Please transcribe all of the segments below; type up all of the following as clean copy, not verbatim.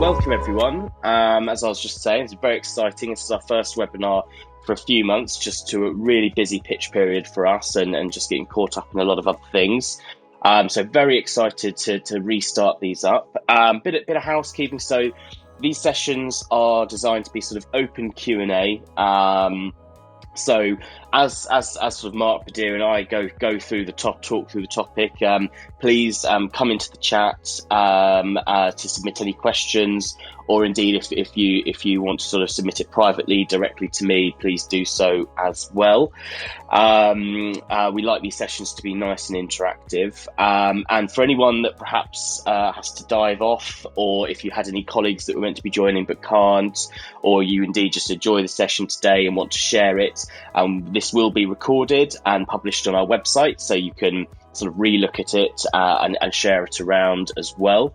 welcome everyone. As I was just saying, it's very exciting. This is our first webinar for a few months, just to a really busy pitch period for us and just getting caught up in a lot of other things. So very excited to restart these up. Bit of housekeeping. So these sessions are designed to be sort of open Q&A. So as sort of Mark, Badir and I go through talk through the topic, please come into the chat to submit any questions, or indeed if you want to sort of submit it privately directly to me, please do so as well. We like these sessions to be nice and interactive, and for anyone that perhaps has to dive off, or if you had any colleagues that were meant to be joining but can't, or you indeed just enjoy the session today and want to share it, this will be recorded and published on our website, so you can sort of re-look at it and share it around as well.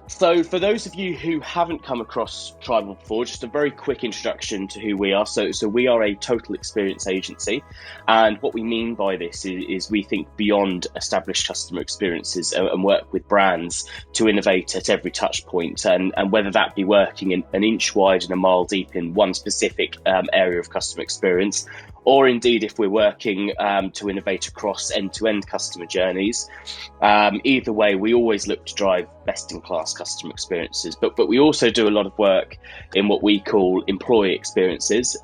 So for those of you who haven't come across Tribal before, just a very quick introduction to who we are. So we are a total experience agency, and what we mean by this is we think beyond established customer experiences and work with brands to innovate at every touch point, and whether that be working in an inch wide and a mile deep in one specific area of customer experience, or indeed if we're working to innovate across end-to-end customer journeys. Either way, we always look to drive best-in-class customer experiences, but we also do a lot of work in what we call employee experiences.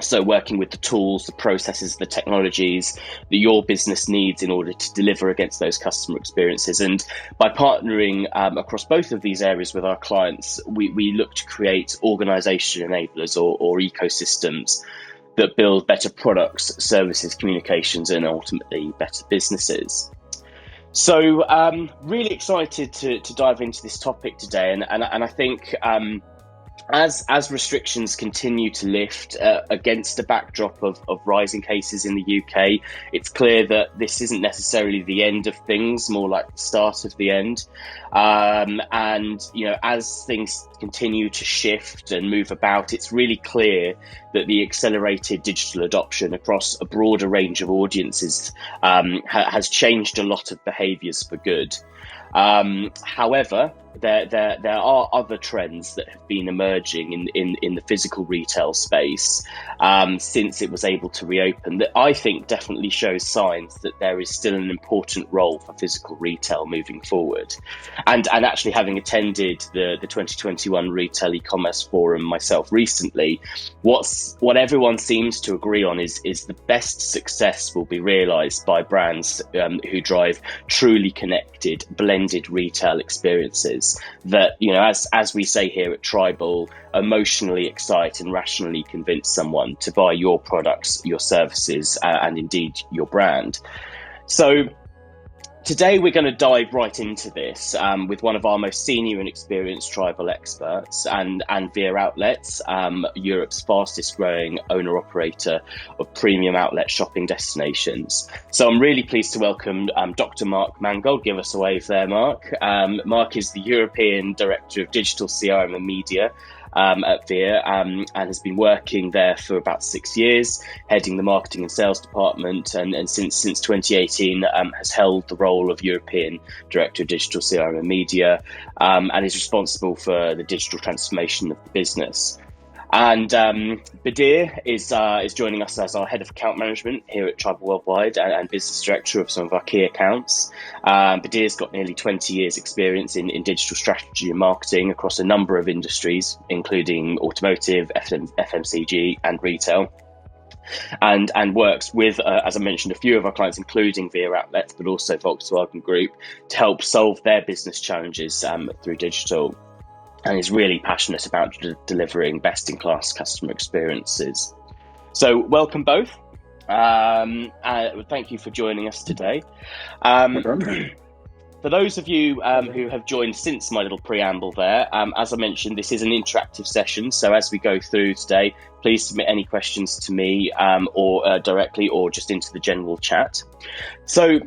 So working with the tools, the processes, the technologies that your business needs in order to deliver against those customer experiences. And by partnering across both of these areas with our clients, we look to create organisation enablers or ecosystems that build better products, services, communications, and ultimately better businesses. So really excited to dive into this topic today, and I think as restrictions continue to lift against a backdrop of rising cases in the UK, it's clear that this isn't necessarily the end of things, more like the start of the end. And you know, as things continue to shift and move about, it's really clear that the accelerated digital adoption across a broader range of audiences has changed a lot of behaviours for good. However, there are other trends that have been emerging in the physical retail space since it was able to reopen, that I think definitely shows signs that there is still an important role for physical retail moving forward. And actually, having attended the 2021 Retail E-commerce Forum myself recently, what everyone seems to agree on is the best success will be realised by brands who drive truly connected, blended retail experiences that, you know, as we say here at Tribal, emotionally excite and rationally convince someone to buy your products, your services, and indeed your brand. So today we're going to dive right into this with one of our most senior and experienced Tribal experts and Via Outlets, Europe's fastest growing owner-operator of premium outlet shopping destinations. So I'm really pleased to welcome Dr. Mark Mangold. Give us a wave there, Mark. Mark is the European Director of Digital CRM and Media at Via, and has been working there for about 6 years, heading the marketing and sales department, and since 2018 has held the role of European Director of Digital CRM and Media, and is responsible for the digital transformation of the business. And Badir is joining us as our Head of Account Management here at Tribal Worldwide and Business Director of some of our key accounts. Badir's got nearly 20 years experience in digital strategy and marketing across a number of industries, including automotive, FMCG and retail. And works with, as I mentioned, a few of our clients, including Via Outlets, but also Volkswagen Group, to help solve their business challenges through digital. And is really passionate about delivering best-in-class customer experiences. So welcome both. Thank you for joining us today. For those of you who have joined since my little preamble there, as I mentioned, this is an interactive session. So as we go through today, please submit any questions to me or directly, or just into the general chat. So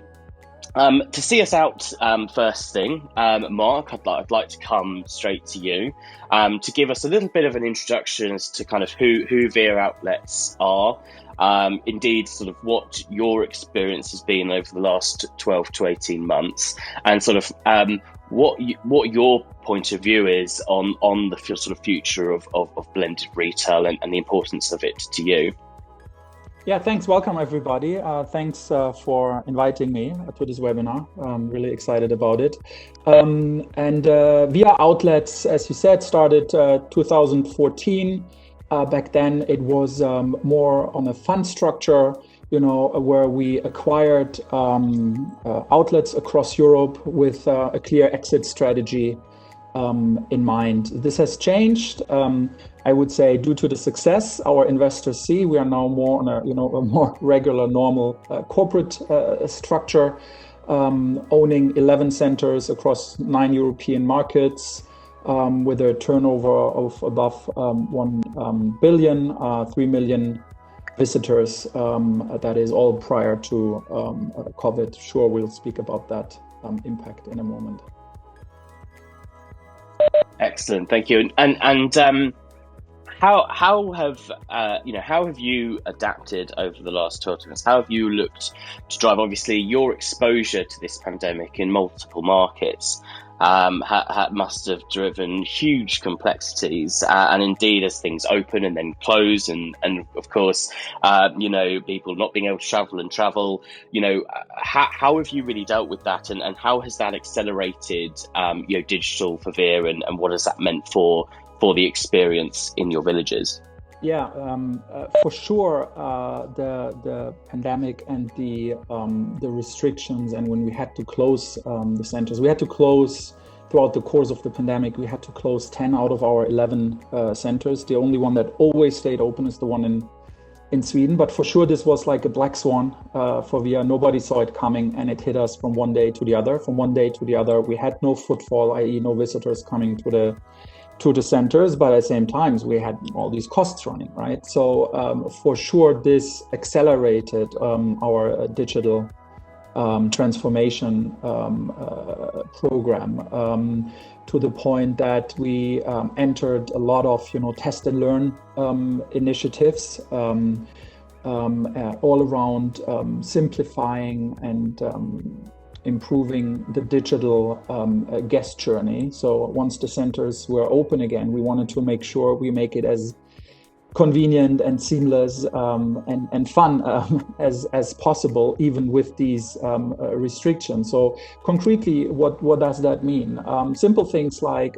to see us out, first thing, Mark, I'd like to come straight to you to give us a little bit of an introduction as to kind of who Via Outlets are, indeed sort of what your experience has been over the last 12 to 18 months, and sort of what your point of view is on the sort of future of blended retail and the importance of it to you. Yeah, thanks. Welcome, everybody. Thanks for inviting me to this webinar. I'm really excited about it. And Via Outlets, as you said, started 2014. Back then, it was more on a fund structure, where we acquired outlets across Europe with a clear exit strategy in mind. This has changed. I would say due to the success our investors see, we are now more on a more regular, normal corporate structure, owning 11 centers across 9 European markets, with a turnover of above 1 billion, 3 million visitors. That is all prior to COVID. Sure, we'll speak about that impact in a moment. Excellent, thank you. And how have you adapted over the last 12 months? How have you looked to drive, obviously, your exposure to this pandemic in multiple markets? Must have driven huge complexities, and indeed, as things open and then close, and of course, people not being able to travel. How have you really dealt with that, and how has that accelerated, digital for Veer, and what has that meant for the experience in your villages? Yeah, for sure. The pandemic and the restrictions, and when we had to close the centers, we had to close throughout the course of the pandemic. We had to close 10 out of our 11 centers. The only one that always stayed open is the one in Sweden. But for sure, this was like a black swan for Via. Nobody saw it coming, and it hit us from one day to the other. From one day to the other, we had no footfall, i.e., no visitors coming to the centers, but at the same time, we had all these costs running, right? So for sure, this accelerated our digital transformation program to the point that we entered a lot of, test and learn initiatives all around simplifying and improving the digital guest journey. So once the centers were open again, we wanted to make sure we make it as convenient and seamless and fun as possible, even with these restrictions. So concretely, what does that mean? Simple things like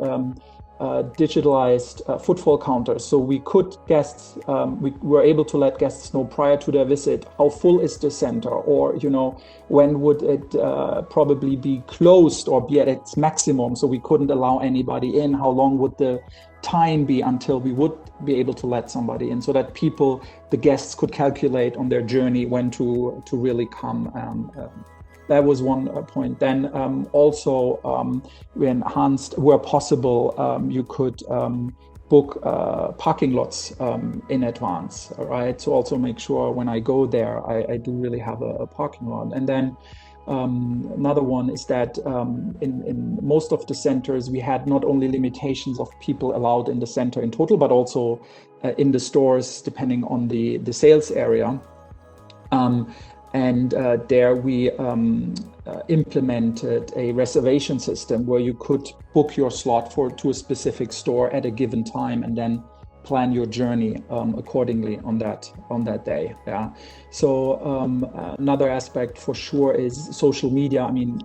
digitalized footfall counters. So we were able to let guests know prior to their visit how full is the center, or when would it probably be closed or be at its maximum, so we couldn't allow anybody in. How long would the time be until we would be able to let somebody in, so that the guests could calculate on their journey when to really come. That was one point. Then also we enhanced, where possible, you could book parking lots in advance, right? So also make sure when I go there, I do really have a parking lot. And then another one is that in most of the centers, we had not only limitations of people allowed in the center in total, but also in the stores, depending on the sales area. And there we implemented a reservation system where you could book your slot to a specific store at a given time, and then plan your journey accordingly on that day. Yeah. So another aspect for sure is social media. I mean,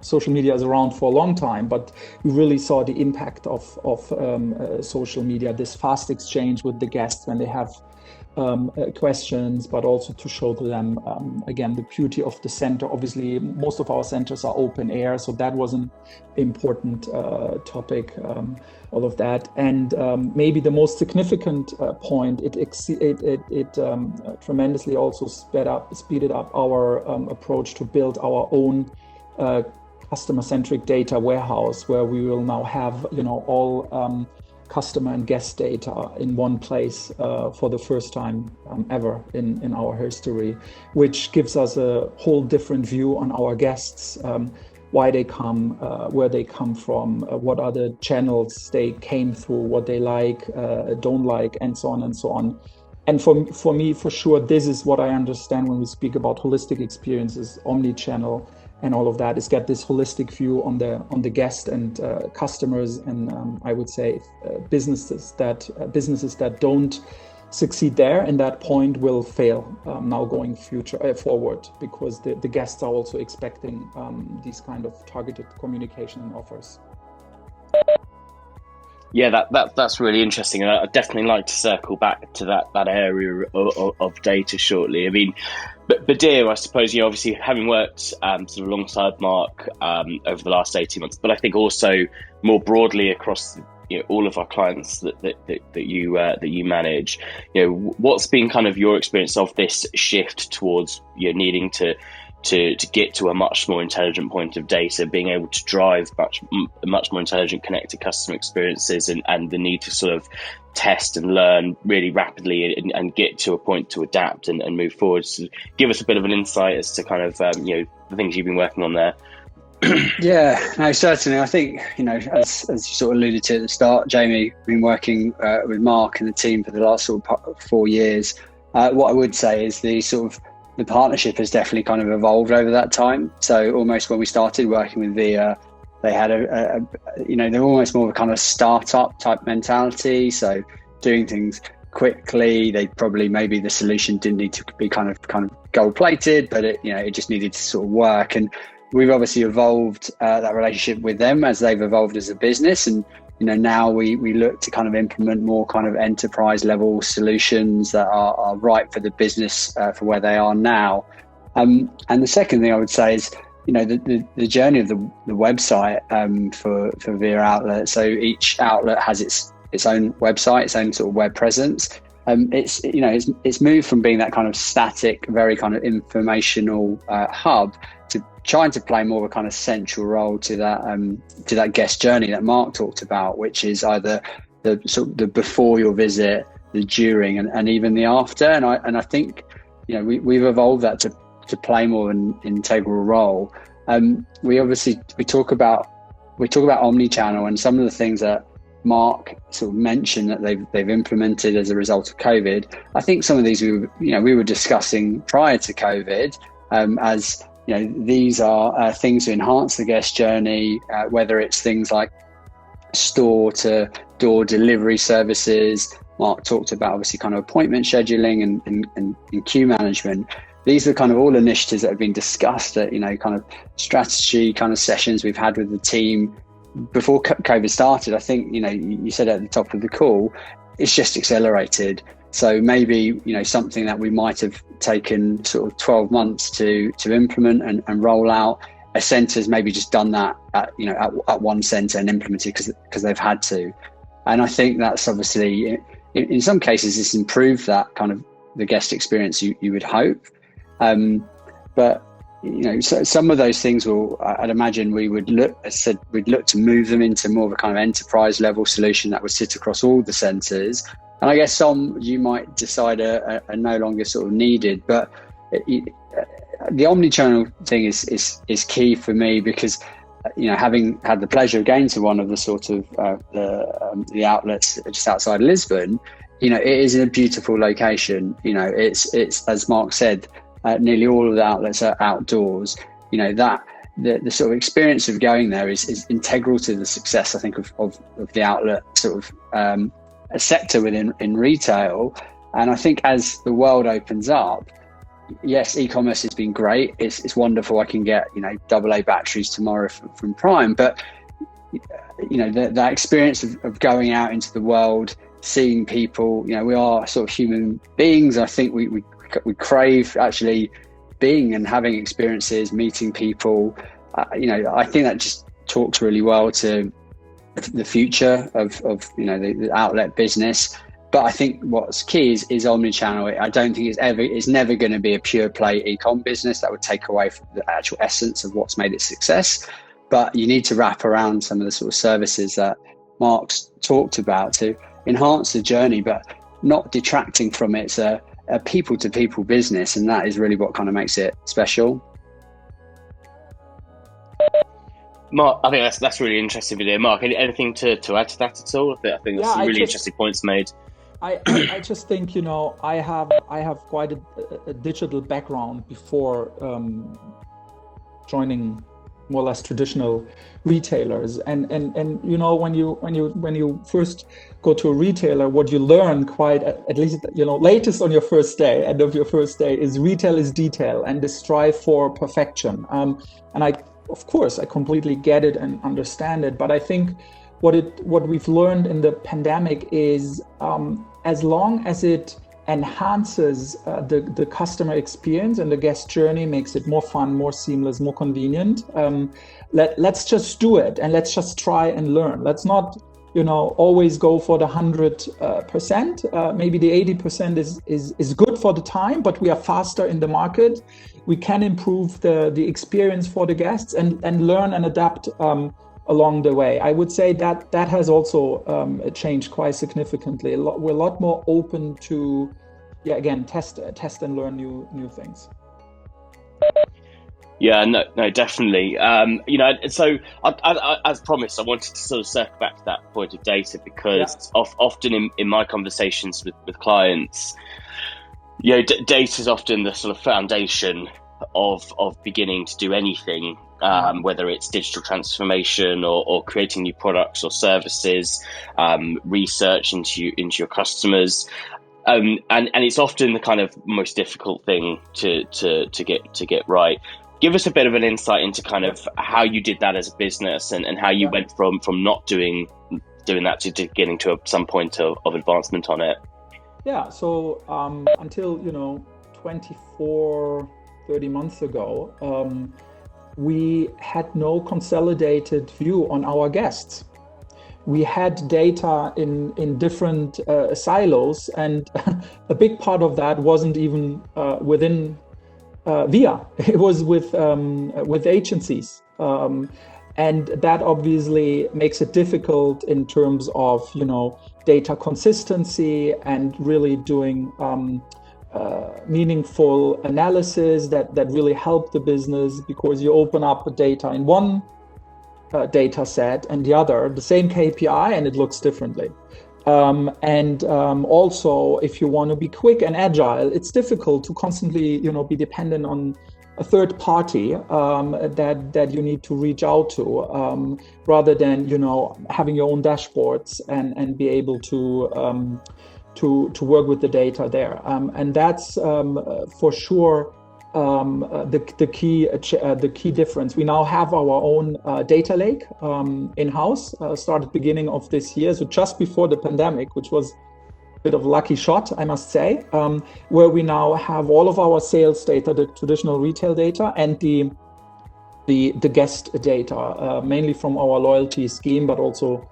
social media is around for a long time, but we really saw the impact of social media, this fast exchange with the guests when they have questions, but also to show to them again the beauty of the center. Obviously, most of our centers are open air, so that was an important topic. All of that, and maybe the most significant point, it tremendously also speeded up our approach to build our own customer-centric data warehouse, where we will now have all customer and guest data in one place for the first time ever in our history, which gives us a whole different view on our guests, why they come, where they come from, what are the channels they came through, what they like, don't like, and so on and so on. And for me, for sure, this is what I understand when we speak about holistic experiences, omni-channel, and all of that, is get this holistic view on the guest and customers, and I would say businesses that don't succeed there in that point will fail now going forward, because the guests are also expecting these kind of targeted communication and offers. Yeah, that's really interesting, and I'd definitely like to circle back to that area of data shortly. I mean, but Badir, I suppose, obviously having worked sort of alongside Mark over the last 18 months, but I think also more broadly across all of our clients that you manage, what's been kind of your experience of this shift towards needing to get to a much more intelligent point of data, being able to drive much more intelligent connected customer experiences, and the need to sort of test and learn really rapidly and get to a point to adapt and move forward. So give us a bit of an insight as to kind of the things you've been working on there. Yeah, no, certainly. I think, as you sort of alluded to at the start, Jamie, been working with Mark and the team for the last sort of 4 years. What I would say is the partnership has definitely kind of evolved over that time. So almost when we started working with Via, they had they're almost more of a kind of startup type mentality. So doing things quickly, maybe the solution didn't need to be kind of gold plated, but it just needed to sort of work. And we've obviously evolved that relationship with them as they've evolved as a business. And now we look to kind of implement more kind of enterprise level solutions that are right for the business for where they are now. And the second thing I would say is, the journey of the website for Via Outlet. So each outlet has its own website, its own sort of web presence. It's moved from being that kind of static, very kind of informational hub to trying to play more of a kind of central role to that guest journey that Mark talked about, which is either the before your visit, the during, and even the after. And I think we've evolved that to play more of an integral role. We talk about omni-channel, and some of the things that Mark sort of mentioned that they've implemented as a result of COVID. I think some of these we were discussing prior to COVID, as these are things to enhance the guest journey, whether it's things like store to door delivery services. Mark talked about obviously kind of appointment scheduling and queue management. These are kind of all initiatives that have been discussed at kind of strategy kind of sessions we've had with the team before COVID started. I think you said at the top of the call, it's just accelerated. So maybe something that we might have taken sort of 12 months to implement and roll out, a centre's maybe just done that at one centre and implemented because they've had to. And I think that's obviously in some cases it's improved that kind of the guest experience you would hope. But so some of those things I'd imagine we'd look to move them into more of a kind of enterprise level solution that would sit across all the centres. And I guess some you might decide are no longer sort of needed, but the omni-channel thing is key for me because having had the pleasure of going to one of the sort of the outlets just outside Lisbon, it is in a beautiful location. It's as Mark said, nearly all of the outlets are outdoors. That the sort of experience of going there is integral to the success, I think, of the outlet sort of a sector in retail. And I think as the world opens up, yes, e-commerce has been great. It's wonderful. I can get AA batteries tomorrow from Prime, but that experience of going out into the world, seeing people. We are sort of human beings. I think we crave actually being and having experiences, meeting people. I think that just talks really well to the future of the outlet business. But I think what's key is omni-channel. I don't think it's never going to be a pure play e-com business that would take away from the actual essence of what's made it success. But you need to wrap around some of the sort of services that Mark's talked about to enhance the journey, but not detracting from it. It's a people to people business, and that is really what kind of makes it special. Mark, I think that's really interesting video. Mark, anything to add to that at all? I think that's some really interesting points made. I just think I have quite a digital background before joining more or less traditional retailers. And you know, when you first go to a retailer, what you learn quite, at least, you know, latest on your first day, end of your first day, is retail is detail and the strive for perfection. And of course, I completely get it and understand it. But I think what we've learned in the pandemic is, as long as it enhances the customer experience and the guest journey, makes it more fun, more seamless, more convenient, let's just do it, and let's just try and learn. Let's not, you know, always go for the 100%. Maybe the 80% is good for the time, but we are faster in the market. We can improve the experience for the guests and learn and adapt along the way. I would say that has also changed quite significantly. We're a lot more open to, again, test and learn new things. Yeah, no, definitely. You know, so I, as promised, I wanted to sort of circle back to that point of data, because often in my conversations with clients, you know, data is often the sort of foundation of beginning to do anything, whether it's digital transformation or creating new products or services, research into your customers. And it's often the kind of most difficult thing to get right. Give us a bit of an insight into kind of how you did that as a business, and how you went from not doing that to getting to some point of advancement on it. Yeah, so until, you know, 30 months ago, we had no consolidated view on our guests. We had data in different silos, and a big part of that wasn't even within VIA. It was with agencies, and that obviously makes it difficult in terms of, you know, data consistency and really doing meaningful analysis that really help the business, because you open up data in one data set and the other, the same KPI, and it looks differently. Also, if you want to be quick and agile, it's difficult to constantly, you know, be dependent on a third party that you need to reach out to, rather than, you know, having your own dashboards and be able to work with the data there. And that's for sure the key difference. We now have our own data lake in-house, started beginning of this year, so just before the pandemic, which was a bit of a lucky shot, I must say, where we now have all of our sales data, the traditional retail data, and the guest data, mainly from our loyalty scheme, but also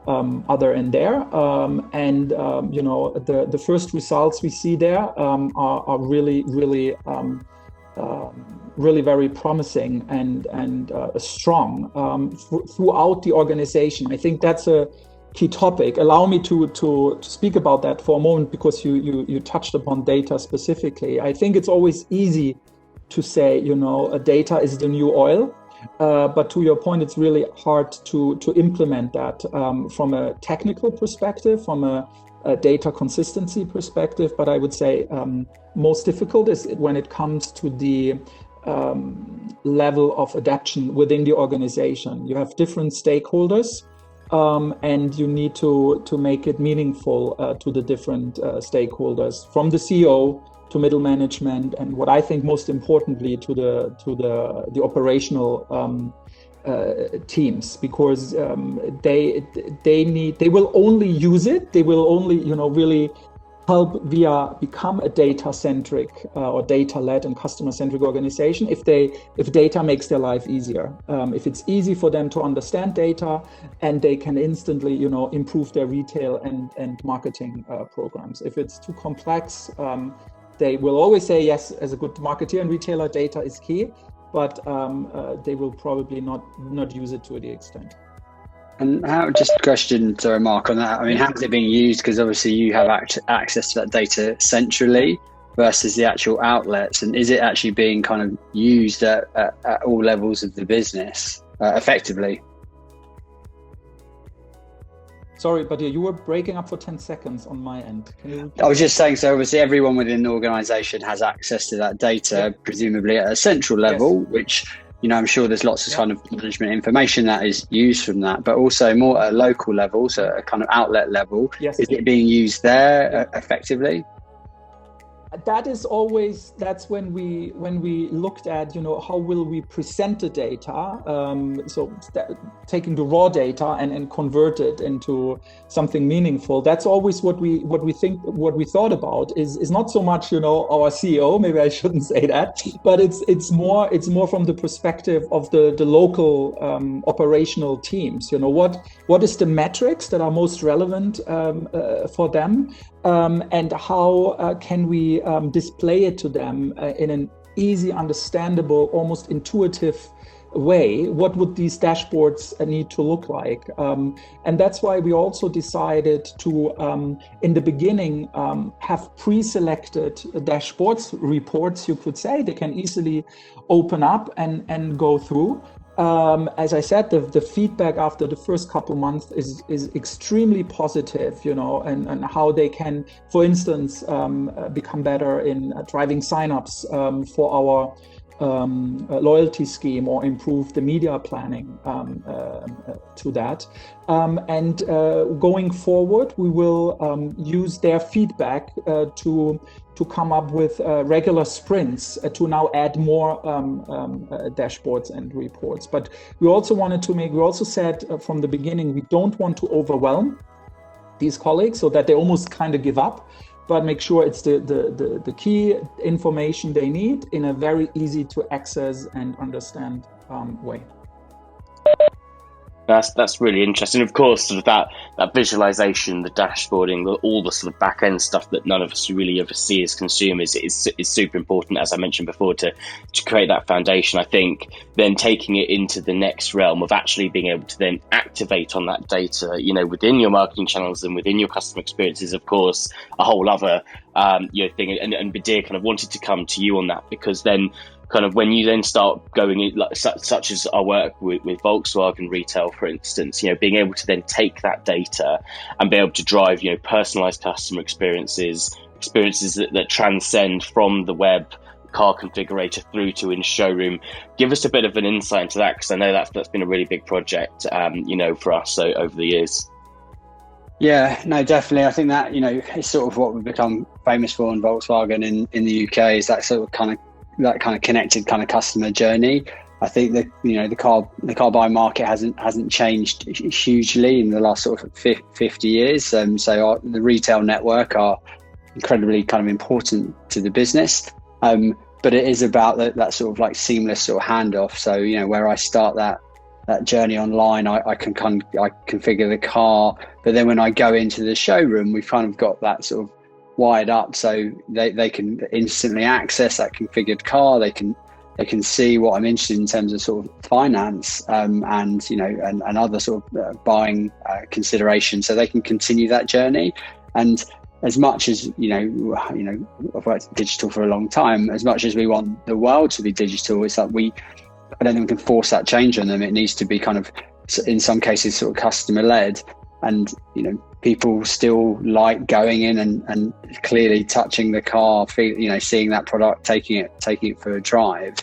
other in there. You know, the first results we see there are really very promising and strong throughout the organization. I think that's a key topic. Allow me to speak about that for a moment, because you touched upon data specifically. I think it's always easy to say, you know, data is the new oil, but to your point, it's really hard to implement that from a technical perspective, from a data consistency perspective. But I would say most difficult is when it comes to the level of adaptation within the organization. You have different stakeholders, and you need to make it meaningful to the different stakeholders, from the CEO to middle management, and what I think most importantly to the operational teams, because they will only use it. They will only, you know, really help VIA become a data-centric or data-led and customer-centric organization if data makes their life easier. If it's easy for them to understand data, and they can instantly, you know, improve their retail and marketing programs. If it's too complex, they will always say, yes, as a good marketer and retailer, data is key, but they will probably not use it to the extent. And how, just a question, sorry, Mark, on that. I mean, how is it being used? Because obviously you have access to that data centrally versus the actual outlets. And is it actually being kind of used at all levels of the business effectively? Sorry, but you were breaking up for 10 seconds on my end. Can you repeat? I was just saying, so obviously everyone within the organization has access to that data, presumably at a central level, which I'm sure there's lots of kind of management information that is used from that, but also more at a local level, so a kind of outlet level. Yes. Is it being used there effectively? That's when we looked at, how will we present the data, taking the raw data and convert it into something meaningful. That's always what we thought about is not so much our CEO, maybe I shouldn't say that, but it's more from the perspective of the local operational teams. What is the metrics that are most relevant for them, and how can we display it to them in an easy, understandable, almost intuitive way? What would these dashboards need to look like? And that's why we also decided to, in the beginning, have pre-selected dashboards, reports, you could say. They can easily open up and go through. As I said, the feedback after the first couple months is extremely positive, and how they can, for instance, become better in driving signups for our loyalty scheme, or improve the media planning to that. And going forward, we will use their feedback to come up with regular sprints to now add more dashboards and reports. But we also said from the beginning, we don't want to overwhelm these colleagues so that they almost kind of give up, but make sure it's the key information they need in a very easy to access and understand way. That's really interesting. Of course, sort of that visualization, the dashboarding, all the sort of back end stuff that none of us really ever see as consumers is super important, as I mentioned before, to create that foundation. I think then taking it into the next realm of actually being able to then activate on that data, within your marketing channels and within your customer experiences, of course, a whole other thing. And Badir kind of wanted to come to you on that, because then kind of when you then start going in, such as our work with Volkswagen Retail, for instance, being able to then take that data and be able to drive, personalized customer experiences that transcend from the web car configurator through to in showroom. Give us a bit of an insight into that, because I know that's been a really big project, for us over the years. Yeah, no, definitely. I think that, it's sort of what we've become famous for in Volkswagen in the UK, is that sort of kind of connected kind of customer journey. I think that the car buying market hasn't changed hugely in the last sort of 50 years. So the retail network are incredibly kind of important to the business. But it is about that sort of like seamless sort of handoff. So where I start that journey online, I can configure the car, but then when I go into the showroom, we've kind of got that sort of wired up so they can instantly access that configured car. They can see what I'm interested in terms of sort of finance and other sort of buying considerations, so they can continue that journey. And as much as I've worked in digital for a long time, as much as we want the world to be digital, it's like I don't think we can force that change on them. It needs to be kind of, in some cases, sort of customer led. And people still like going in and clearly touching the car, seeing that product, taking it for a drive.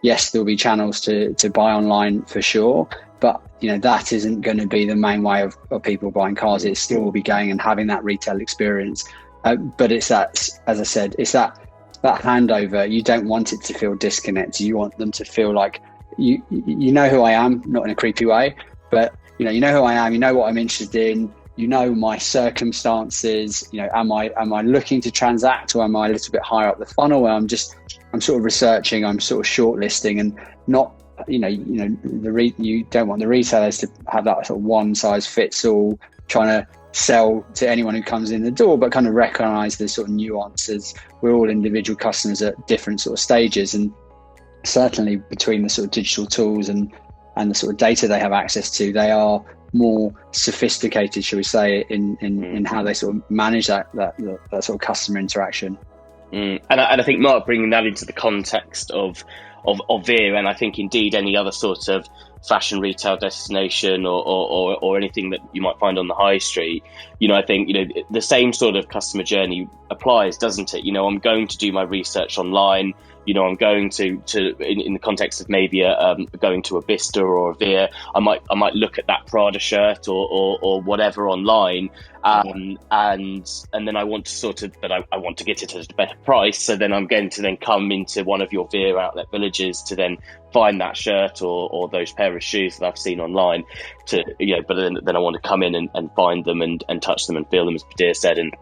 Yes, there'll be channels to buy online for sure, but that isn't going to be the main way of people buying cars. It still will be going and having that retail experience. But it's that, as I said, it's that handover. You don't want it to feel disconnected. You want them to feel like you know who I am, not in a creepy way, but you know who I am, you know what I'm interested in, my circumstances, am I looking to transact, or am I a little bit higher up the funnel where I'm sort of researching, I'm sort of shortlisting, and not, you don't want the retailers to have that sort of one size fits all, trying to sell to anyone who comes in the door, but kind of recognize the sort of nuances. We're all individual customers at different sort of stages, and certainly between the sort of digital tools and the sort of data they have access to, they are more sophisticated, shall we say, in how they sort of manage that sort of customer interaction. And I think, Mark, bringing that into the context of VIR, and I think indeed any other sort of fashion retail destination or anything that you might find on the high street, I think, the same sort of customer journey applies, doesn't it? I'm going to do my research online. I'm going to in the context of maybe going to a Bista or a Veer, I might look at that Prada shirt or whatever online, and then I want to I want to get it at a better price. So then I'm going to then come into one of your Veer outlet villages to then find that shirt or those pair of shoes that I've seen online. But then I want to come in and find them and touch them and feel them, as Badir said, and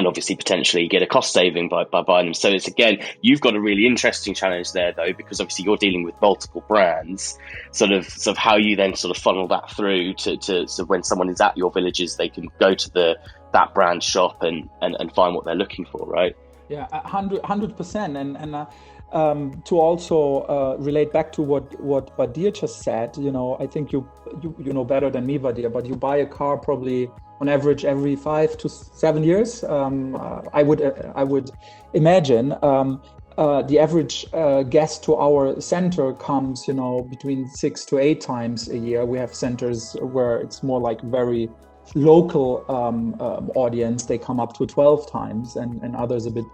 obviously potentially get a cost saving by buying them. So it's, again, you've got a really interesting challenge there, though, because obviously you're dealing with multiple brands, sort of how you then sort of funnel that through to so when someone is at your villages, they can go to that brand shop and find what they're looking for, right? Yeah, 100%. And to also relate back to what Badir just said, I think you know better than me, Badir, but you buy a car probably on average every 5 to 7 years. I would imagine the average guest to our center comes, between 6 to 8 times a year. We have centers where it's more like very local audience. They come up to 12 times, and others a bit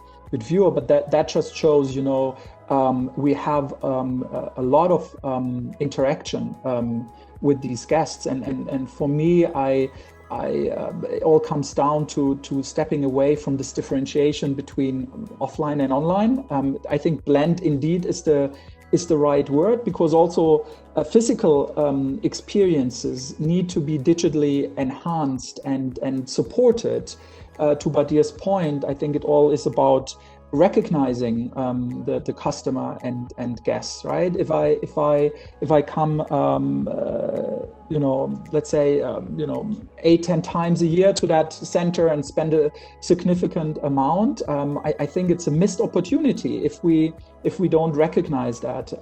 fewer. But that just shows, we have a lot of interaction with these guests, and for me, it all comes down to stepping away from this differentiation between offline and online. I think blend indeed is the right word, because also physical experiences need to be digitally enhanced and supported. To Badir's point, I think it all is about recognizing the customer and guests, right? If I come, let's say 8-10 times a year to that center and spend a significant amount, I think it's a missed opportunity if we don't recognize that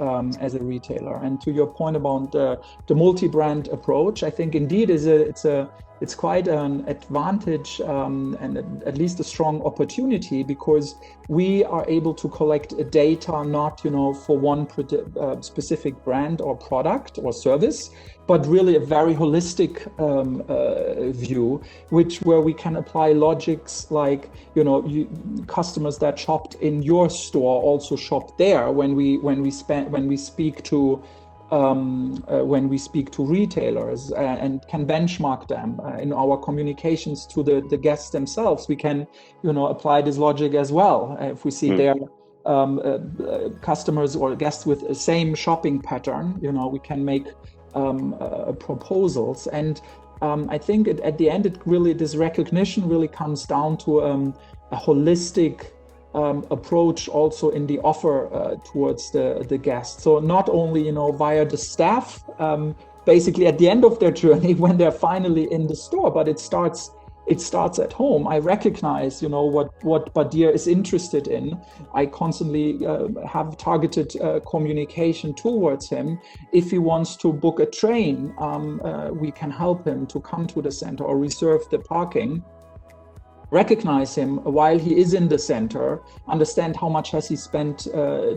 as a retailer. And to your point about the multi-brand approach, I think indeed it's quite an advantage and at least a strong opportunity, because we are able to collect data not for one specific brand or product or service, but really a very holistic view, where we can apply logics like customers that shopped in your store also shop there when we speak to retailers and can benchmark them in our communications to the guests themselves. We can apply this logic as well. If we see their customers or guests with the same shopping pattern, we can make proposals. And I think at the end, this recognition really comes down to a holistic approach also in the offer towards the guests. So not only via the staff, basically at the end of their journey when they're finally in the store, but it starts at home. I recognize what Badir is interested in. I constantly have targeted communication towards him. If he wants to book a train, we can help him to come to the center or reserve the parking. Recognize him while he is in the center, understand how much has he spent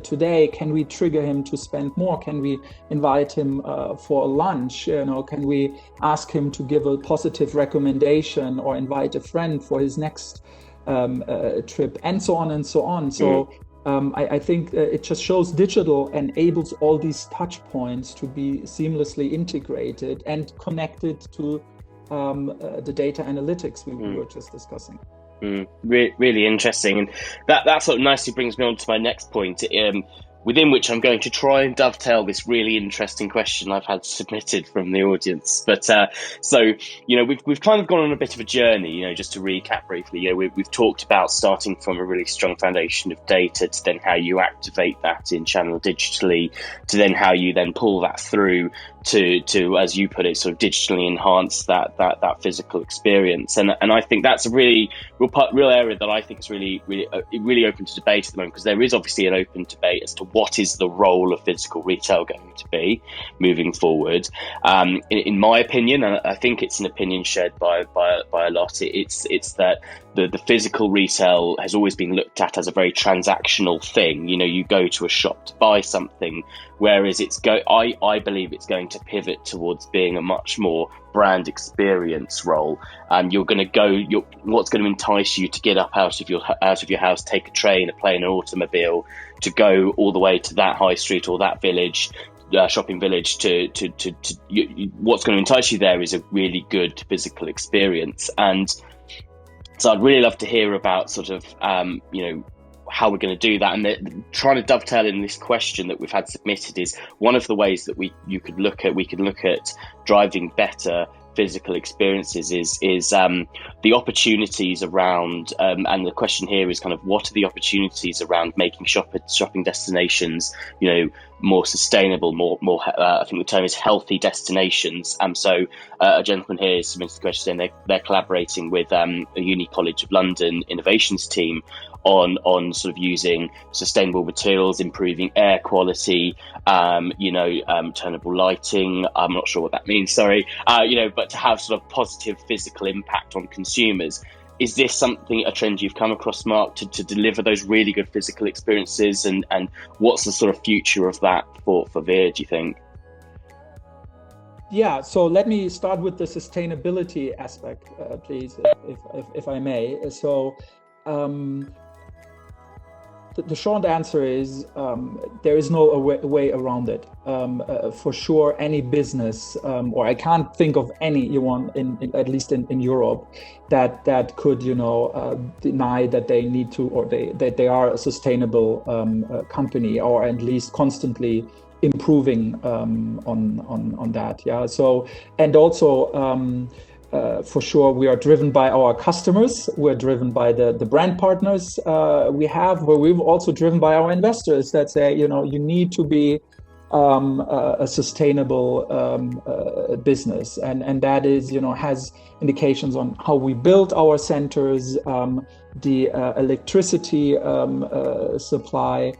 today. Can we trigger him to spend more? Can we invite him for a lunch? Can we ask him to give a positive recommendation or invite a friend for his next trip, and so on and so on. So I think it just shows digital enables all these touch points to be seamlessly integrated and connected to the data analytics we were just discussing. Really interesting, and that sort of nicely brings me on to my next point, within which I'm going to try and dovetail this really interesting question I've had submitted from the audience. But so we've kind of gone on a bit of a journey. Just to recap briefly, we've talked about starting from a really strong foundation of data, to then how you activate that in channel digitally, to then how you then pull that through to, as you put it, sort of digitally enhance that physical experience. And I think that's a real area that I think is really open to debate at the moment, because there is obviously an open debate as to what is the role of physical retail going to be moving forward. In my opinion, and I think it's an opinion shared by a lot, it's that the physical retail has always been looked at as a very transactional thing. You go to a shop to buy something, whereas I believe it's going to pivot towards being a much more brand experience role. You're going to what's going to entice you to get up out of your house, take a train, a plane, an automobile, to go all the way to that high street or that village, shopping village. What's going to entice you there is a really good physical experience. And so I'd really love to hear about sort of how we're going to do that. And trying to dovetail in this question that we've had submitted is one of the ways that we could look at driving better physical experiences is the opportunities around, and the question here is kind of, what are the opportunities around making shopping destinations more sustainable, more I think the term is healthy destinations. So a gentleman here submitted the question saying they're collaborating with a Uni College of London innovations team on sort of using sustainable materials, improving air quality, turnable lighting. I'm not sure what that means, sorry. But to have sort of positive physical impact on consumers. Is this a trend you've come across, Mark, to deliver those really good physical experiences? And what's the sort of future of that for Veer, do you think? Yeah, so let me start with the sustainability aspect, please, if I may. So the short answer is there is no way around it. For sure, any business, or I can't think of anyone at least in Europe, that could deny that they need to, or that they are a sustainable company, or at least constantly improving on that. Yeah. So, and also. For sure, we are driven by our customers. We're driven by the brand partners we have, but we're also driven by our investors that say, you need to be a sustainable business, and that is, has indications on how we build our centers, the electricity supply.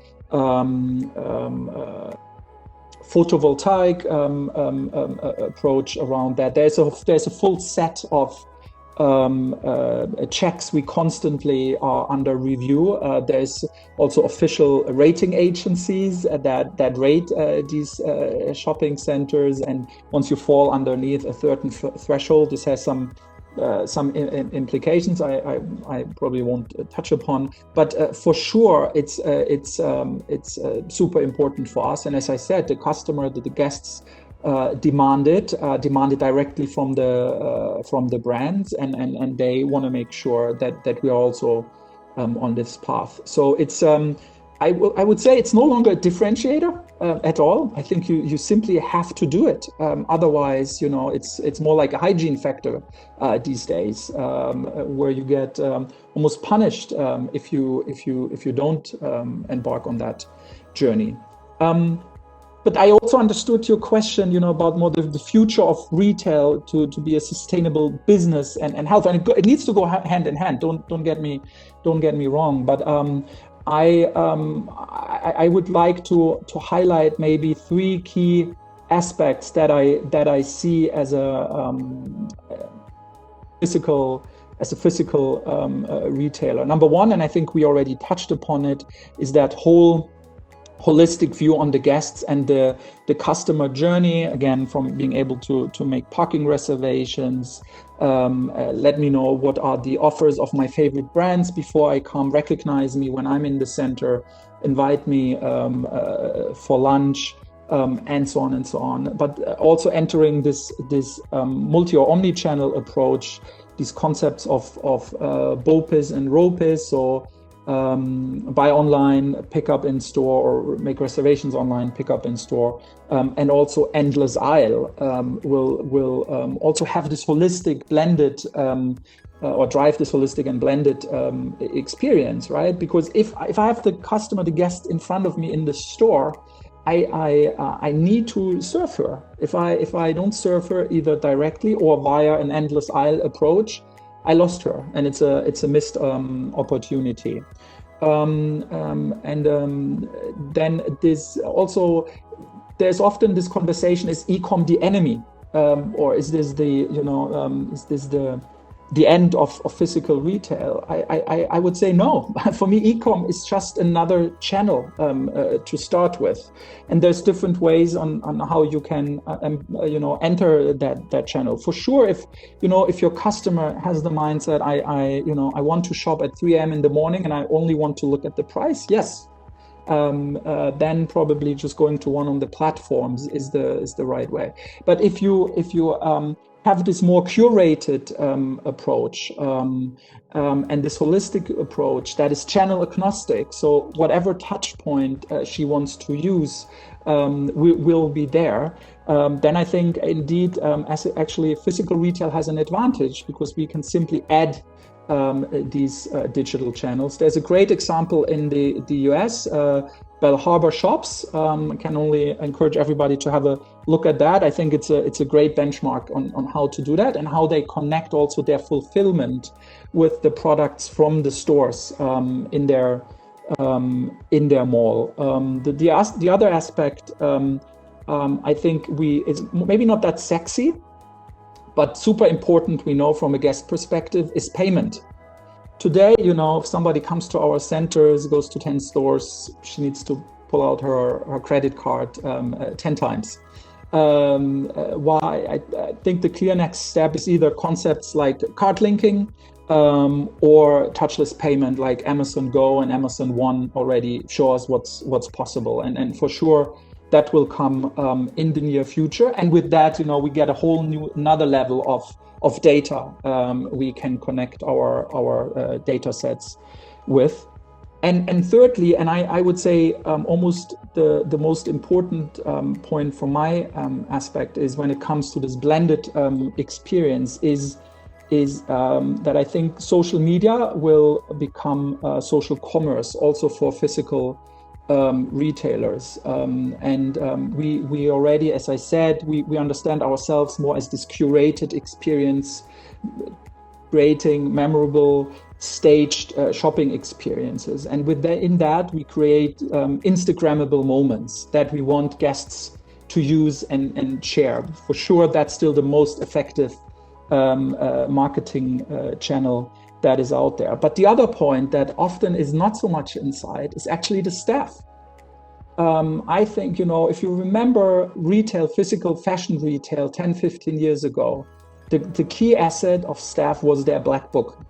Photovoltaic approach around that. There's a full set of checks we constantly are under review. There's also official rating agencies that rate these shopping centers, and once you fall underneath a certain threshold, this has some implications I probably won't touch upon, but for sure it's super important for us. And as I said, the customer, the guests demand it directly from the brands, and they want to make sure that we are also on this path. So it's I would say it's no longer a differentiator at all. I think you simply have to do it. Otherwise, it's more like a hygiene factor these days, where you get almost punished if you don't embark on that journey. But I also understood your question, about more the future of retail to be a sustainable business and health, and it needs to go hand in hand. Don't get me wrong, but I would like to highlight maybe three key aspects that I see as a physical retailer. Number one, and I think we already touched upon it, is that holistic view on the guests and the customer journey, again, from being able to make parking reservations, let me know what are the offers of my favorite brands before I come, recognize me when I'm in the center, invite me for lunch, and so on and so on. But also entering this multi or omni-channel approach, these concepts of BOPIS and ROPIS, so buy online, pick up in store, or make reservations online, pick up in store, and also endless aisle will also have this holistic blended or drive this holistic and blended experience, right? Because if I have the customer, the guest in front of me in the store, I need to serve her. If I don't serve her either directly or via an endless aisle approach, I lost her, and it's a missed opportunity. Then this also, there's often this conversation: is e-com the enemy, or is this the the end of physical retail? I would say no. For me, e-com is just another channel to start with, and there's different ways on how you can enter that channel. For sure, if your customer has the mindset, I want to shop at 3 a.m. in the morning and I only want to look at the price, yes. Then probably just going to one of the platforms is the right way. But if you have this more curated approach and this holistic approach that is channel agnostic, so whatever touch point she wants to use will be there, then I think indeed actually physical retail has an advantage, because we can simply add these digital channels. There's a great example in the US, Bell Harbor Shops. I can only encourage everybody to have a look at that. I think it's a great benchmark on how to do that, and how they connect also their fulfillment with the products from the stores in their mall. The other aspect I think is maybe not that sexy, but super important, we know from a guest perspective, is payment. Today, if somebody comes to our centers, goes to 10 stores, she needs to pull out her credit card 10 times. Why? I think the clear next step is either concepts like card linking or touchless payment, like Amazon Go and Amazon One already show us what's possible. And for sure, that will come in the near future. And with that, we get a whole another level of data we can connect our data sets with. And thirdly, and I would say almost the most important point from my aspect is when it comes to this blended experience is that I think social media will become social commerce also for physical retailers, and we already, as I said, we understand ourselves more as this curated experience, creating memorable staged shopping experiences, and in that we create Instagrammable moments that we want guests to use and share. For sure, that's still the most effective marketing channel that is out there. But the other point that often is not so much inside is actually the staff. I think, if you remember retail, physical fashion retail 10, 15 years ago, the key asset of staff was their black book.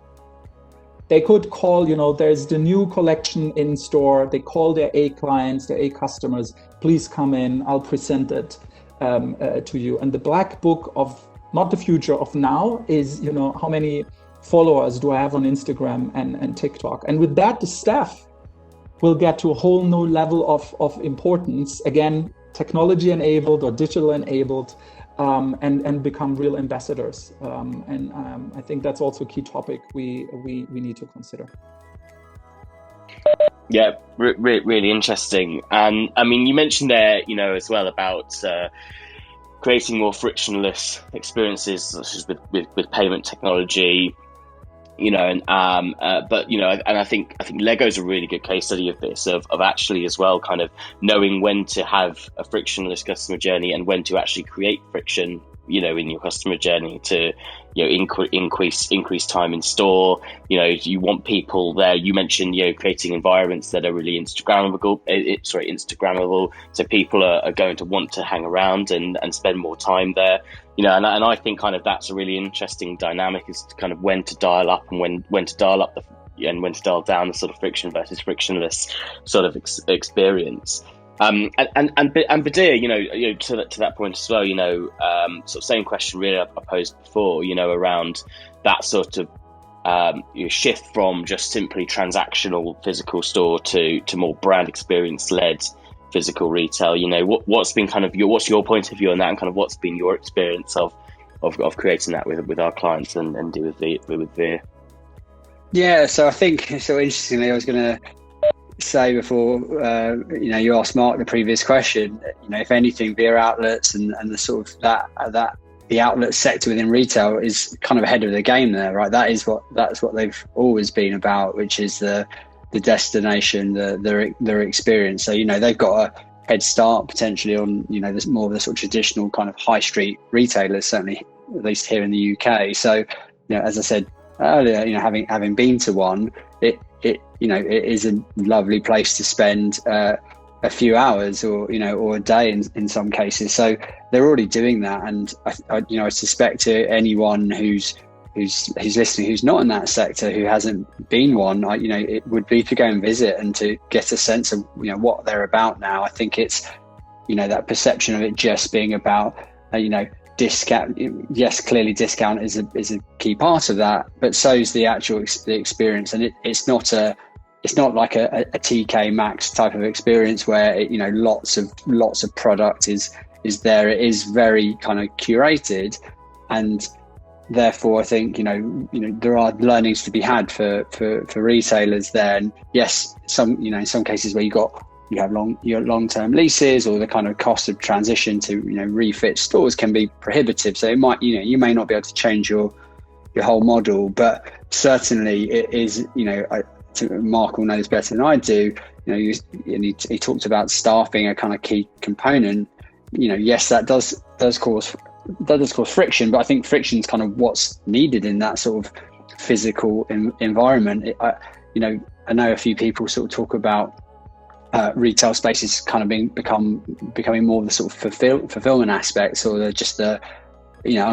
They could call, there's the new collection in store. They call their A clients, their A customers, please come in, I'll present it to you. And the black book of not the future, of now is, how many followers do I have on Instagram and TikTok? And with that, the staff will get to a whole new level of importance, again, technology enabled or digital enabled, and become real ambassadors. I think that's also a key topic we need to consider. Yeah, really interesting. And I mean, you mentioned there, as well about creating more frictionless experiences, such as with payment technology, and I think Lego's a really good case study of this, of actually as well kind of knowing when to have a frictionless customer journey and when to actually create friction, in your customer journey to, increase time in store. You want people there. You mentioned, creating environments that are really Instagrammable, so people are going to want to hang around and spend more time there. And I think kind of that's a really interesting dynamic, is kind of when to dial up and when to dial up and when to dial down the sort of friction versus frictionless sort of experience. And Badir, to that point as well, sort of same question really I posed before, around that sort of shift from just simply transactional physical store to more brand experience led physical retail. What's been kind of what's your point of view on that, and kind of what's been your experience of creating that with our clients and do with Veer? Yeah, so I think so. Interestingly, I was going to say before, you asked Mark the previous question. If anything, Veer outlets and the sort of that the outlet sector within retail is kind of ahead of the game there, right? That's what they've always been about, which is the destination, their experience. So they've got a head start potentially on there's more of the sort of traditional kind of high street retailers, certainly at least here in the UK. So as I said earlier, having been to one, it is a lovely place to spend a few hours or a day in some cases. So they're already doing that, and I suspect to anyone who's listening, who's not in that sector, who hasn't been one, it would be to go and visit and to get a sense of what they're about now. I think it's that perception of it just being about discount. Yes, clearly discount is a key part of that, but so is the actual experience, and it's not like a TK Maxx type of experience where lots of product is there. It is very kind of curated, and therefore I think there are learnings to be had for retailers there. And yes, in some cases where you have long-term leases, or the kind of cost of transition to refit stores can be prohibitive, so it might you may not be able to change your whole model, but certainly it is Mark will know this better than I do. He talked about staff being a kind of key component. Yes, that does cause friction, but I think friction is kind of what's needed in that sort of physical environment. I know a few people sort of talk about retail spaces kind of becoming more of the sort of fulfillment aspects, or just I'm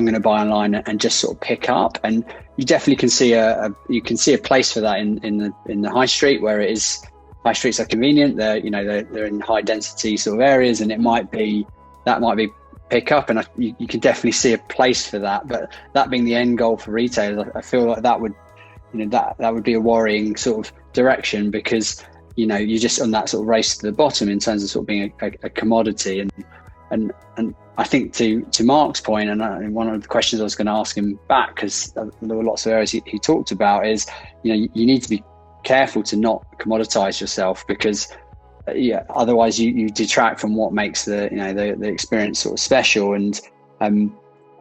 going to buy online and just sort of pick up. And you definitely can see a place for that in the high street, where high streets are convenient. They're in high density sort of areas, and that might be pick up, and you can definitely see a place for that. But that being the end goal for retailers, I feel like that would that would be a worrying sort of direction, because you're just on that sort of race to the bottom in terms of sort of being a commodity. And I think to Mark's point, and one of the questions I was going to ask him back, because there were lots of areas he talked about, is you need to be careful to not commoditize yourself, because otherwise you detract from what makes the experience sort of special. And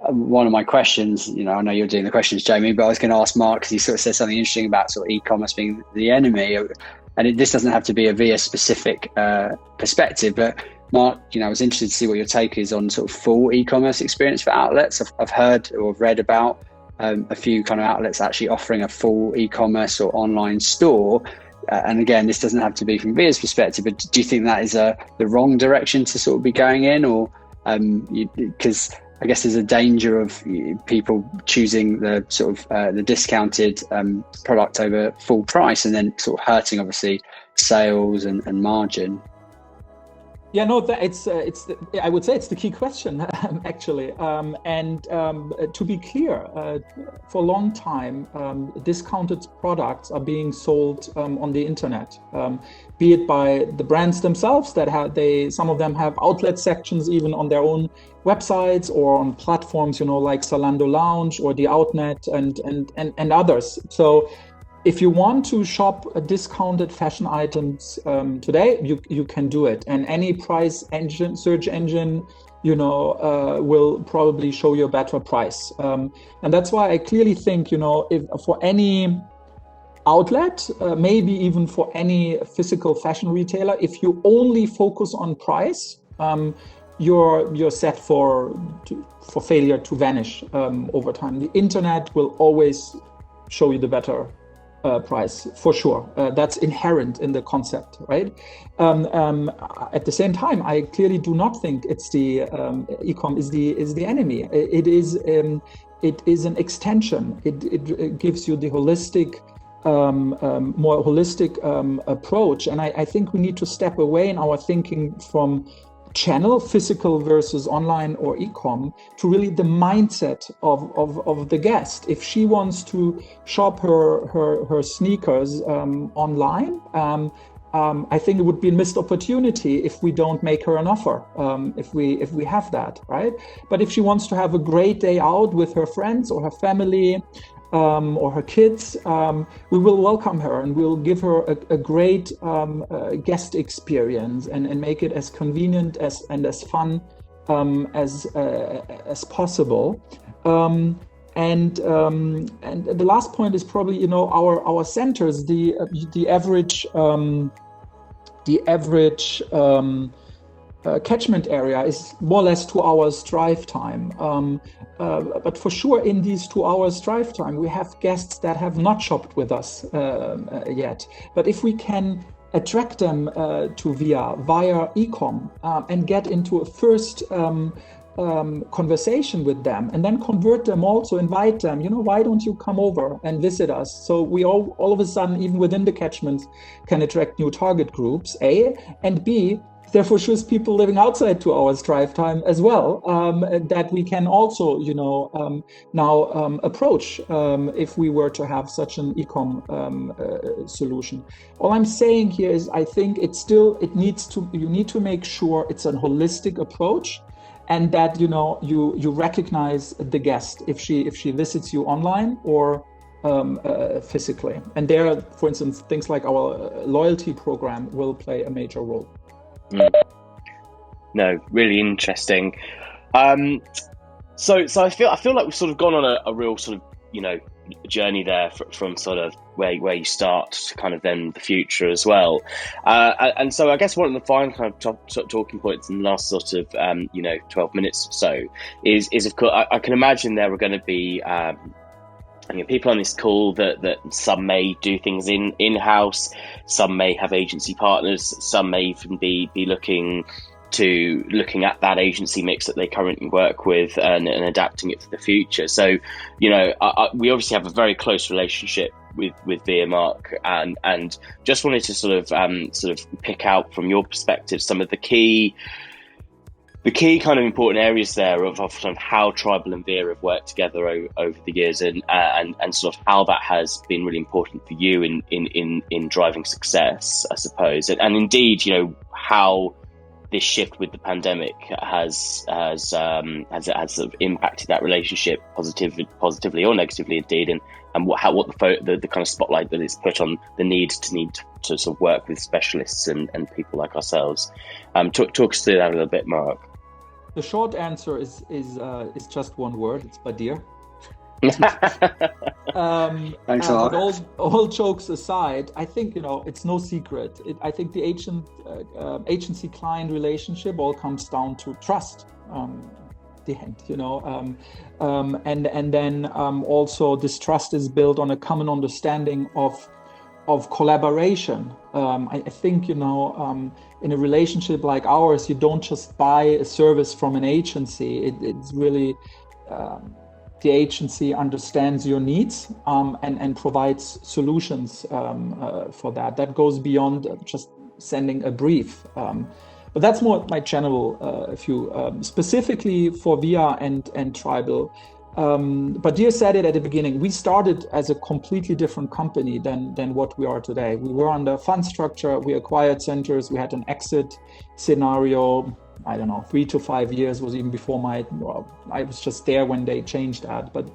one of my questions, I know you're doing the questions, Jamie, but I was going to ask Mark, because he sort of said something interesting about sort of e-commerce being the enemy. And this doesn't have to be a VIA specific perspective, but Mark, I was interested to see what your take is on sort of full e-commerce experience for outlets. I've heard or read about a few kind of outlets actually offering a full e-commerce or online store. And again, this doesn't have to be from VIA's perspective, but do you think that is the wrong direction to sort of be going in? Or because I guess there's a danger of people choosing the sort of the discounted product over full price, and then sort of hurting obviously sales and margin. Yeah, no, I would say it's the key question, actually. And to be clear, for a long time, discounted products are being sold on the internet, be it by the brands themselves some of them have outlet sections even on their own websites, or on platforms, like Zalando Lounge or the Outnet and others. So if you want to shop discounted fashion items today, you can do it, and any search engine, will probably show you a better price. And that's why I clearly think, if for any outlet, maybe even for any physical fashion retailer, if you only focus on price, you're set for failure to vanish over time. The internet will always show you the better price, for sure. That's inherent in the concept, right? At the same time, I clearly do not think it's the e-com is the enemy. It is an extension. It gives you the holistic, more holistic approach, and I think we need to step away in our thinking from channel, physical versus online or e-com, to really the mindset of the guest. If she wants to shop her sneakers online, I think it would be a missed opportunity if we don't make her an offer, if we have that, right? But if she wants to have a great day out with her friends or her family, or her kids, we will welcome her and we'll give her a great guest experience and make it as convenient and as fun as possible. And the last point is probably, our centers, the average catchment area is more or less 2 hours drive time. But for sure, in these 2 hours drive time, we have guests that have not shopped with us yet. But if we can attract them to via e-com and get into a first conversation with them, and then convert them, also invite them, why don't you come over and visit us? So we all of a sudden, even within the catchments, can attract new target groups, A, and B, there for sure is people living outside 2 hours drive time as well, that we can also, now approach if we were to have such an e-com solution. All I'm saying here is I think you need to make sure it's a holistic approach, and that you recognize the guest if she visits you online or physically. And there, for instance, things like our loyalty program will play a major role. No, really interesting. So I feel like we've sort of gone on a real sort of journey there from sort of where you start to kind of then the future as well. And so I guess one of the final kind of talking points in the last sort of 12 minutes or so is of course I can imagine there are going to be people on this call that some may do things in-house, some may have agency partners, some may even be looking at that agency mix that they currently work with and adapting it for the future. So, we obviously have a very close relationship with Via, Mark, and just wanted to sort of pick out from your perspective some of the key kind of important areas there of sort of how Tribal and Via have worked together over the years, and sort of how that has been really important for you in driving success, I suppose, and indeed, how this shift with the pandemic has sort of impacted that relationship positively or negatively, indeed, and what the kind of spotlight that it's put on the need to sort of work with specialists and people like ourselves. Talk us through that a little bit, Mark. The short answer is just one word. It's Badir. Thanks a lot. All jokes aside, I think it's no secret. I think the agency-client relationship all comes down to trust. The end, and then also this trust is built on a common understanding of collaboration. I think in a relationship like ours, you don't just buy a service from an agency. It's really the agency understands your needs and provides solutions for that. That goes beyond just sending a brief. But that's more my general view. Specifically for Via and Tribal, Badir said it at the beginning. We started as a completely different company than what we are today. We were under fund structure. We acquired centers. We had an exit scenario. I don't know, 3 to 5 years was even before I was just there when they changed that. But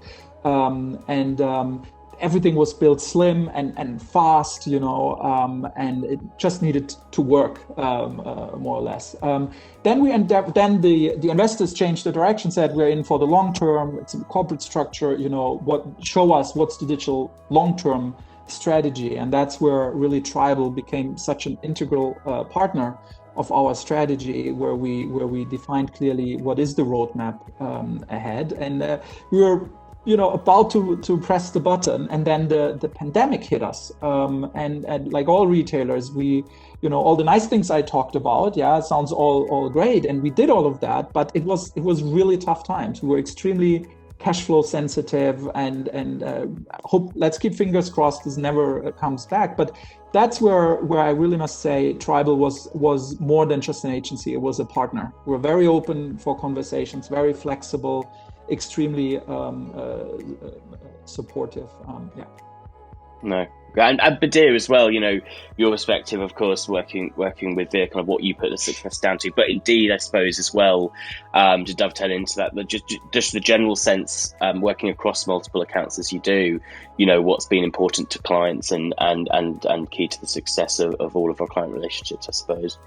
everything was built slim and fast, and it just needed to work more or less. Then the investors changed the direction, said we're in for the long term. It's a corporate structure. Show us what's the digital long term strategy, and that's where really Tribal became such an integral partner of our strategy, where we defined clearly what is the roadmap ahead, and we were about to press the button, and then the pandemic hit us, and like all retailers, we all the nice things I talked about, it sounds all great, and we did all of that, but it was really tough times. We were extremely cash flow sensitive, and let's keep fingers crossed this never comes back. But that's where I really must say Tribal was more than just an agency. It was a partner. We're very open for conversations, very flexible, extremely supportive. No, and Badir as well. Your perspective, of course, working with Via, kind of what you put the success down to, but indeed, I suppose as well, to dovetail into that, just the general sense, working across multiple accounts as you do, what's been important to clients and key to the success of all of our client relationships, I suppose.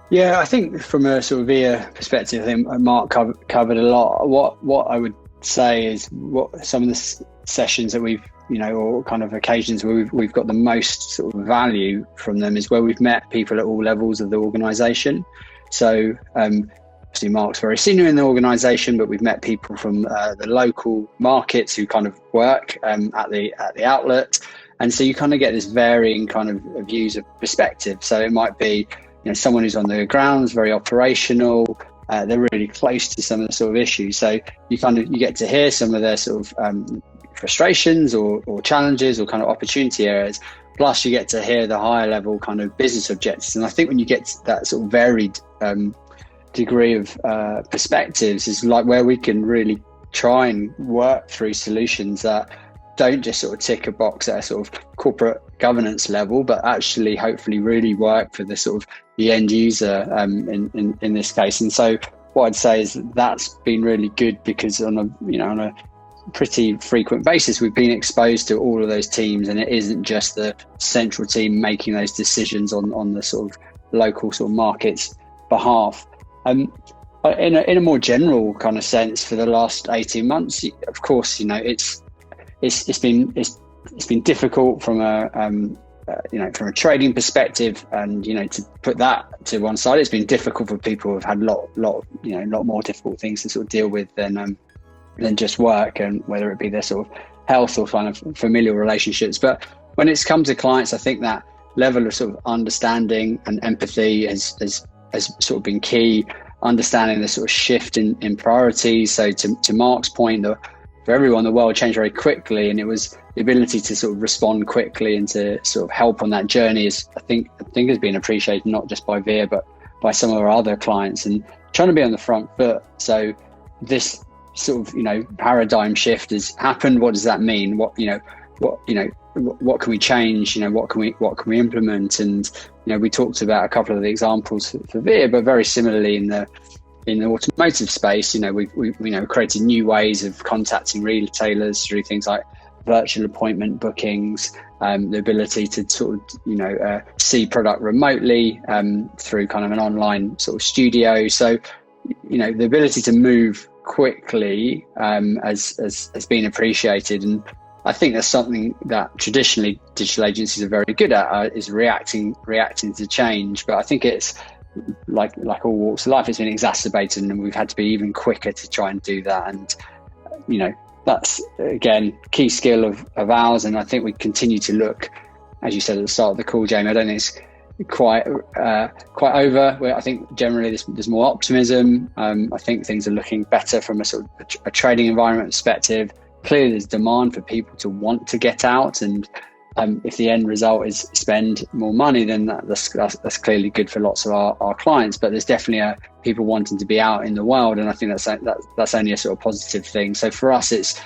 Yeah, I think from a sort of Via perspective, I think Mark covered a lot. What I would say is what some of the sessions that we've, or kind of occasions where we've got the most sort of value from them is where we've met people at all levels of the organisation. So obviously Mark's very senior in the organization, but we've met people from the local markets who kind of work at the outlet. And so you kind of get this varying kind of views of perspective. So it might be, someone who's on the grounds, very operational, they're really close to some of the sort of issues. So you get to hear some of their sort of frustrations or challenges or kind of opportunity areas. Plus you get to hear the higher level kind of business objectives. And I think when you get to that sort of varied degree of perspectives is like where we can really try and work through solutions that don't just sort of tick a box at a sort of corporate governance level, but actually hopefully really work for the sort of the end user in this case. And so what I'd say is that's been really good, because on a pretty frequent basis we've been exposed to all of those teams, and it isn't just the central team making those decisions on the sort of local sort of market's behalf. In a more general kind of sense, for the last 18 months, of course, it's been difficult from a trading perspective, and to put that to one side, it's been difficult for people who've had a lot more difficult things to sort of deal with than just work, and whether it be their sort of health or kind of familial relationships. But when it's come to clients, I think that level of sort of understanding and empathy has sort of been key. Understanding the sort of shift in priorities. So to Mark's point, for everyone, the world changed very quickly, and it was the ability to sort of respond quickly and to sort of help on that journey is, I think has been appreciated, not just by Veer, but by some of our other clients, and trying to be on the front foot. So this sort of, paradigm shift has happened. What does that mean? What can we change? What can we implement? And we talked about a couple of the examples for Veer, but very similarly in the automotive space, we've created new ways of contacting retailers through things like virtual appointment bookings, the ability to sort of see product remotely through kind of an online sort of studio. So the ability to move quickly has been appreciated, and I think that's something that traditionally digital agencies are very good at, is reacting to change. But I think it's like all walks of life, it's been exacerbated, and we've had to be even quicker to try and do that. And that's again key skill of ours, and I think we continue to look, as you said at the start of the call, Jamie, I don't think it's quite over. Where I think generally there's more optimism. I think things are looking better from a sort of a trading environment perspective. Clearly there's demand for people to want to get out, and if the end result is spend more money, then that's clearly good for lots of our clients. But there's definitely people wanting to be out in the world, and I think that's only a sort of positive thing. So for us, it's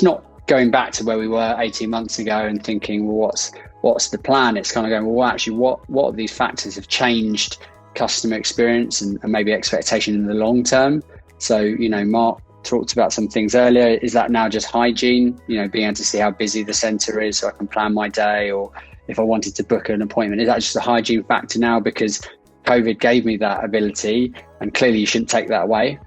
not going back to where we were 18 months ago and thinking, well, what's the plan? It's kind of going, well, actually, what of these factors have changed customer experience and maybe expectation in the long term? So Mark talked about some things earlier. Is that now just hygiene, being able to see how busy the centre is so I can plan my day, or if I wanted to book an appointment, is that just a hygiene factor now because COVID gave me that ability, and clearly you shouldn't take that away,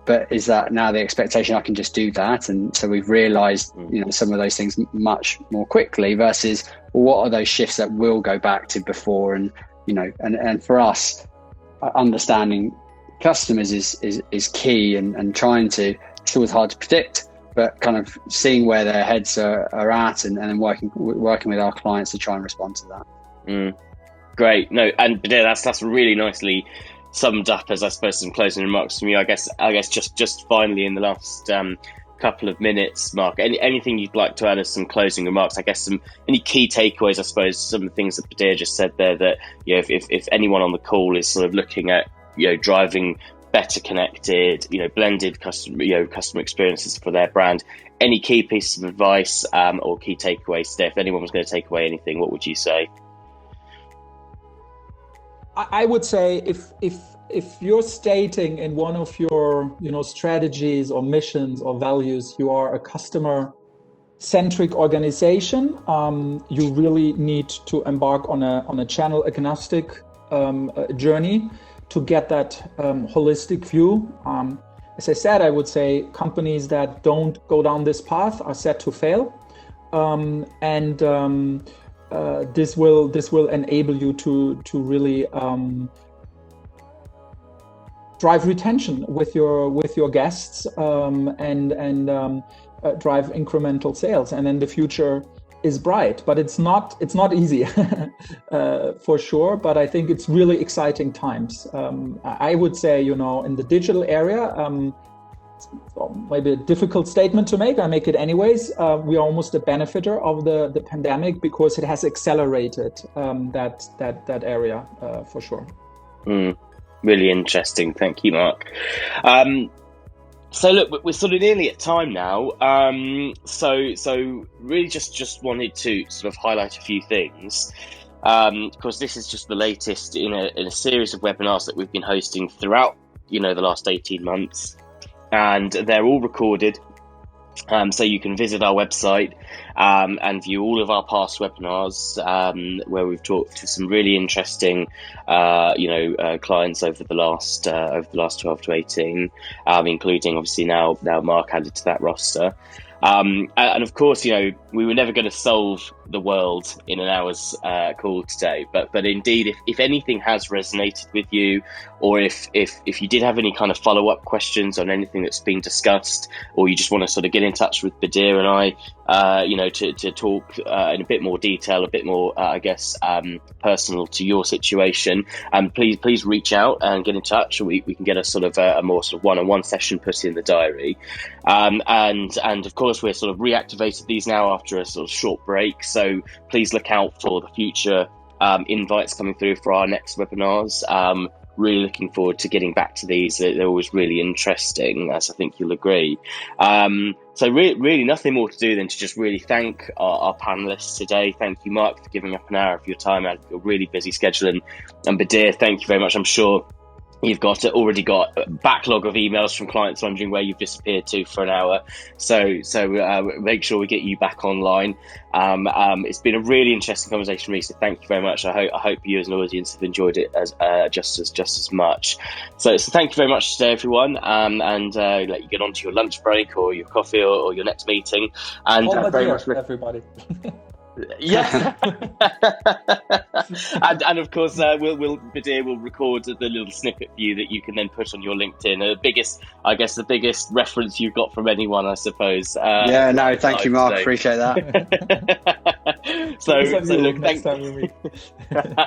but is that now the expectation I can just do that? And so we've realised some of those things much more quickly versus, well, what are those shifts that will go back to before? And and for us, understanding customers is key, and trying to, it's always hard to predict, but kind of seeing where their heads are at, and then working with our clients to try and respond to that. Great. No, and that's really nicely summed up as, I suppose, some closing remarks from you. I guess just finally in the last couple of minutes, Mark, anything you'd like to add as some closing remarks? I guess any key takeaways, I suppose, some of the things that Badir just said there, that if anyone on the call is sort of looking at driving better connected, blended customer experiences for their brand, any key pieces of advice or key takeaways there? If anyone was going to take away anything, what would you say? I would say if you're stating in one of your strategies or missions or values, you are a customer-centric organization, you really need to embark on a channel agnostic journey to get that holistic view. As I said, I would say companies that don't go down this path are set to fail, and this will enable you to really drive retention with your guests, and drive incremental sales. And then the future is bright, but it's not easy for sure. But I think it's really exciting times. I would say, in the digital area, maybe a difficult statement to make. I make it anyways. We are almost a benefiter of the pandemic because it has accelerated that area for sure. Really interesting. Thank you, Mark. So look, we're sort of nearly at time now. So really just wanted to sort of highlight a few things. Because this is just the latest in a series of webinars that we've been hosting throughout, the last 18 months. And they're all recorded. So you can visit our website and view all of our past webinars where we've talked to some really interesting, clients over the last 12 to 18, including obviously now Mark added to that roster. And of course, we were never going to solve the world in an hour's call today, but indeed, if anything has resonated with you, or if you did have any kind of follow-up questions on anything that's been discussed, or you just want to sort of get in touch with Badir and I, to talk in a bit more detail, a bit more, personal to your situation, please reach out and get in touch. We can get a sort of a more sort of one-on-one session put in the diary, and of course we're sort of reactivated these now after a sort of short break. So please look out for the future invites coming through for our next webinars. Really looking forward to getting back to these. They're always really interesting, as I think you'll agree. So really nothing more to do than to just really thank our panelists today. Thank you, Mark, for giving up an hour of your time out of your really busy schedule. And Badir, thank you very much. I'm sure you've already got a backlog of emails from clients wondering where you've disappeared to for an hour. So make sure we get you back online. It's been a really interesting conversation, Reece. So thank you very much. I hope you as an audience have enjoyed it as just as much. So thank you very much today, everyone. And let you get on to your lunch break or your coffee or your next meeting. And very much, everybody. Yeah. and of course Badir will record the little snippet for you that you can then put on your LinkedIn. The biggest reference you've got from anyone, I suppose. Thank you, Mark. Appreciate that. so look, next time we meet.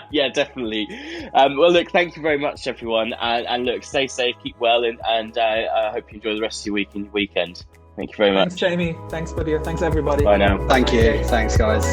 Yeah, definitely. Well, look, thank you very much, everyone, and look, stay safe, keep well, and I hope you enjoy the rest of your week and your weekend. Thank you very much. Thanks, Jamie. Thanks, Badir. Thanks, everybody. Bye now. Thank you. Thanks, guys.